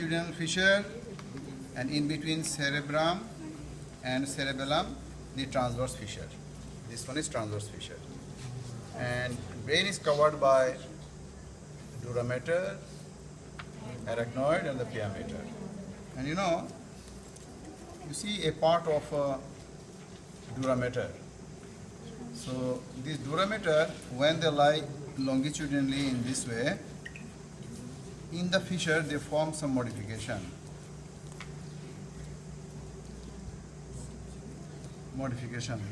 longitudinal fissure, and in between cerebrum and cerebellum, the transverse fissure. This one is transverse fissure. And brain is covered by dura mater, arachnoid, and the pia mater. And you know, you see a part of dura mater. So this dura mater, when they lie longitudinally in this way, in the fissure they form some modification.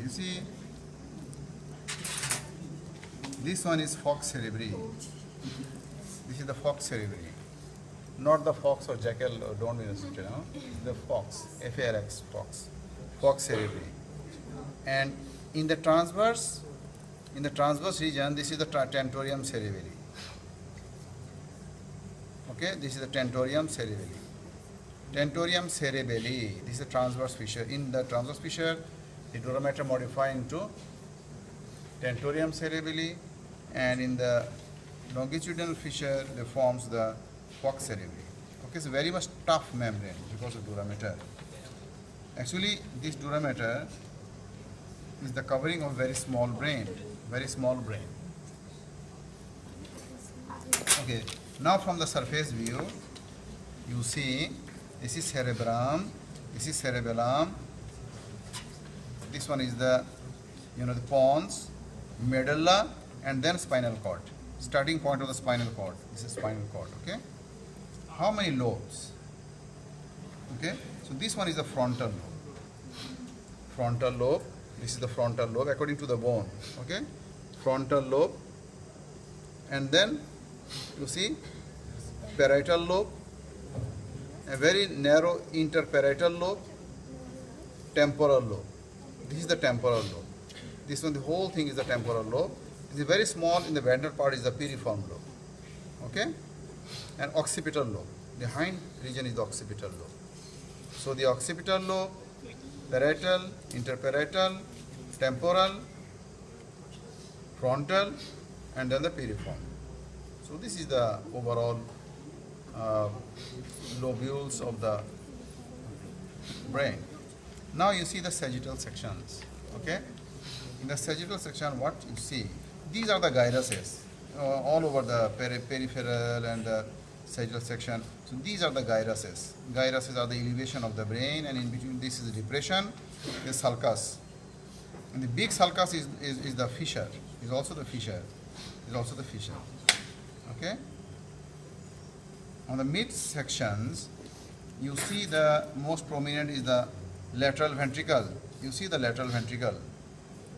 You see, this one is fox cerebri. This is the fox cerebri, not the fox or jackal, or don't misunderstand, you know, the fox, F-A-R-X, fox cerebri. And in the transverse region, this is the tentorium cerebelli. Okay, this is the tentorium cerebelli. Tentorium cerebelli, this is the transverse fissure. In the transverse fissure, the dura mater modify into tentorium cerebelli, and in the longitudinal fissure, they forms the fox cerebri. Okay, it's a very much tough membrane because of dura mater. Actually, this dura mater is the covering of very small brain. Okay, now from the surface view, you see this is cerebrum, this is cerebellum, this one is the, you know, the pons, medulla, and then spinal cord. Starting point of the spinal cord. This is spinal cord. Okay. How many lobes? Okay. So this one is the frontal lobe. Frontal lobe. This is the frontal lobe according to the bone. Okay. Frontal lobe. And then you see parietal lobe, a very narrow interparietal lobe, temporal lobe. This is the temporal lobe. This one, the whole thing is the temporal lobe. This is very small in the ventral part is the piriform lobe. Okay? And occipital lobe. The hind region is the occipital lobe. So the occipital lobe, parietal, interparietal, temporal, frontal, and then the piriform. So this is the overall lobules of the brain. Now you see the sagittal sections. Okay? In the sagittal section, what you see? These are the gyruses all over the peripheral and the sagittal section. So these are the gyruses. Gyruses are the elevation of the brain, and in between this is the depression, the sulcus. And the big sulcus is the fissure. Is also the fissure. Okay. On the mid sections, you see the most prominent is the lateral ventricle. You see the lateral ventricle.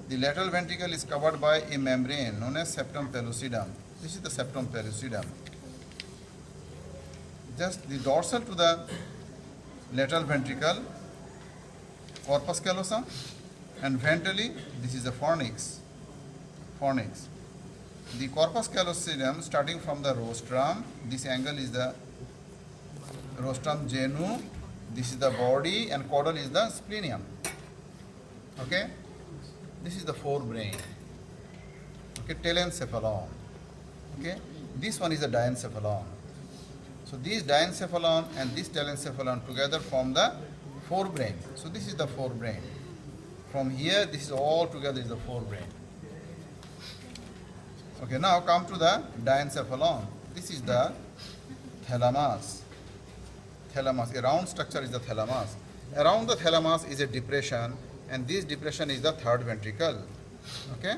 The lateral ventricle is covered by a membrane known as septum pellucidum. This is the septum pellucidum. Just the dorsal to the lateral ventricle, corpus callosum, and ventrally, this is the fornix. The corpus callosum starting from the rostrum, this angle is the rostrum genu, this is the body, and caudal is the splenium. Okay? This is the forebrain. Okay, telencephalon. Okay? This one is the diencephalon. So these diencephalon and this telencephalon together form the forebrain. So this is the forebrain. From here, this is all together is the forebrain. Okay, now come to the diencephalon. This is the thalamus. A round structure is the thalamus. Around the thalamus is a depression, and this depression is the third ventricle. Okay?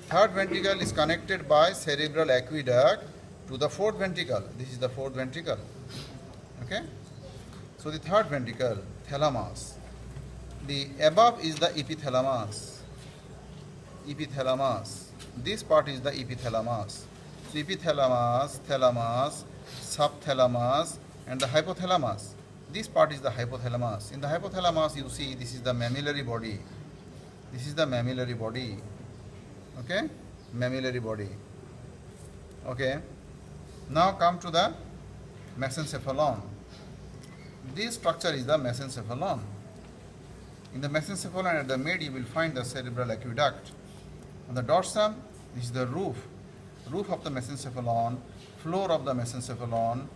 Third ventricle is connected by cerebral aqueduct to the fourth ventricle. This is the fourth ventricle. Okay? So the third ventricle, thalamus. The above is the epithalamus. This part is the epithalamus. So epithalamus, thalamus, subthalamus, and the hypothalamus. This part is the hypothalamus. In the hypothalamus, you see this is the mammillary body. Okay? Mammillary body. Okay? Now come to the mesencephalon. This structure is the mesencephalon. In the mesencephalon at the mid, you will find the cerebral aqueduct. On the dorsum, this is the roof of the mesencephalon, floor of the mesencephalon.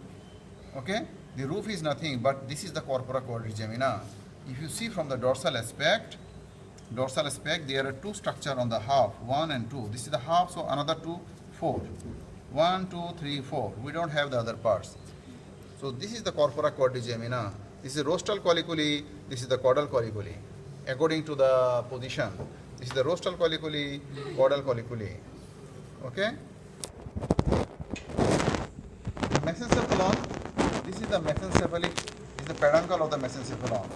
Okay? The roof is nothing, but this is the corpora quadrigemina. If you see from the dorsal aspect, there are two structures on the half, 1 and 2. This is the half, so another 2, 4. 1, 2, 3, 4. We don't have the other parts. So this is the corpora quadrigemina. This is rostral colliculi, this is the caudal colliculi. According to the position, this is the rostral colliculi, caudal colliculi. Okay? Mesencephalon, this is the mesencephalic, this is the peduncle of the mesencephalon.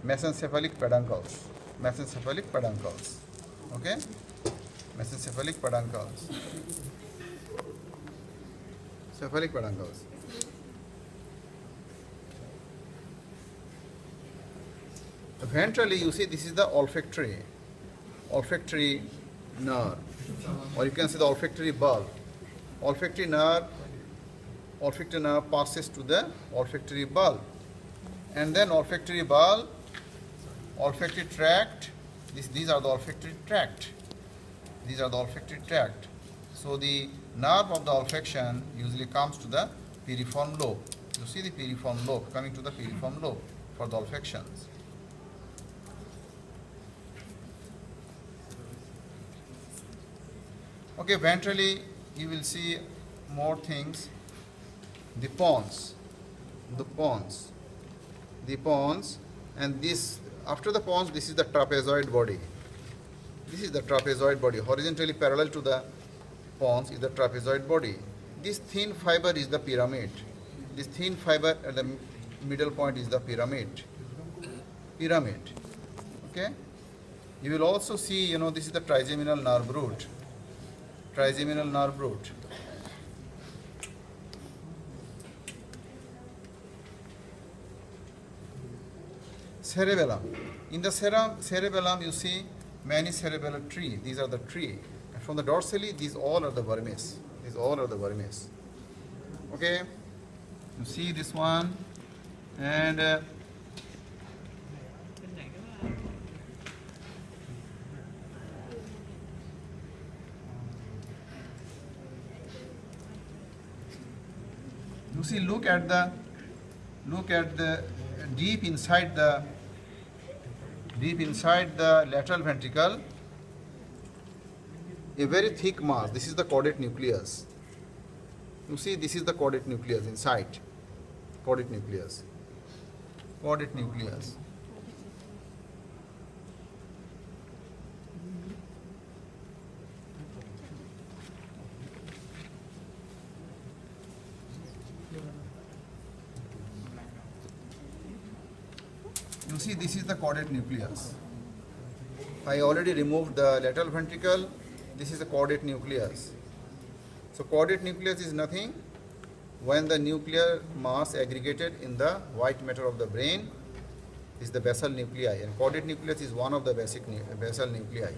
Mesencephalic peduncles. Mesencephalic peduncles. Okay? Mesencephalic peduncles. Cephalic peduncles. Ventrally, you see, this is the olfactory nerve, or you can say the olfactory bulb. Olfactory nerve passes to the olfactory bulb, and then olfactory bulb, olfactory tract. These are the olfactory tract. These are the olfactory tract. So the nerve of the olfaction usually comes to the piriform lobe. You see the piriform lobe coming to the piriform lobe for the olfactions. Okay, ventrally you will see more things. The pons, and this, after the pons, this is the trapezoid body. This is the trapezoid body. Horizontally parallel to the pons is the trapezoid body. This thin fiber is the pyramid. This thin fiber at the middle point is the pyramid. Okay. You will also see, this is the trigeminal nerve root. Cerebellum. In the cerebellum, you see many cerebellar tree. These are the tree. And from the dorsally, these all are the vermis. Okay. You see this one, and you see, look at the deep inside the lateral ventricle, a very thick mass. This is the caudate nucleus. You see, this is the caudate nucleus inside. Caudate nucleus. You see, this is the caudate nucleus. I already removed the lateral ventricle. This is the caudate nucleus. So caudate nucleus is nothing when the nuclear mass aggregated in the white matter of the brain is the basal nuclei, and caudate nucleus is one of the basic basal nuclei.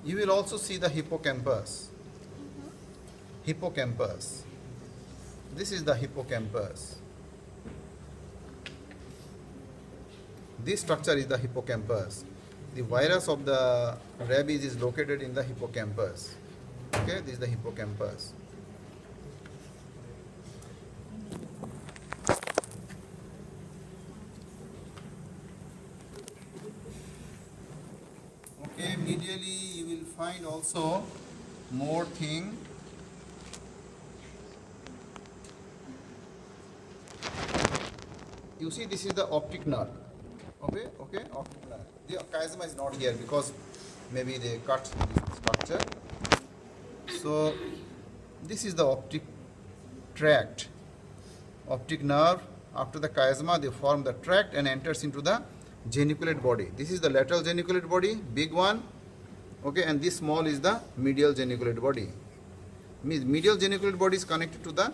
You will also see the hippocampus. This is the hippocampus. This structure is the hippocampus. The virus of the rabies is located in the hippocampus. Okay, this is the hippocampus. Okay, medially you will find also more thing. You see, this is the optic nerve. Okay, optic nerve. The chiasma is not here because maybe they cut this structure. So this is the optic tract. Optic nerve. After the chiasma, they form the tract and enters into the geniculate body. This is the lateral geniculate body, big one. Okay, and this small is the medial geniculate body. Medial geniculate body is connected to the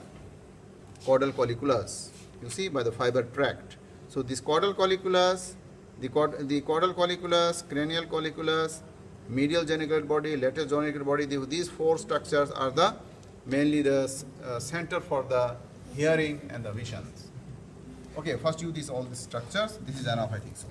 caudal colliculus. You see, by the fiber tract. So this caudal colliculus, the caudal colliculus, cranial colliculus, medial geniculate body, lateral geniculate body, these four structures are the mainly the center for the hearing and the visions. Okay, first you all these structures. This is enough, I think so.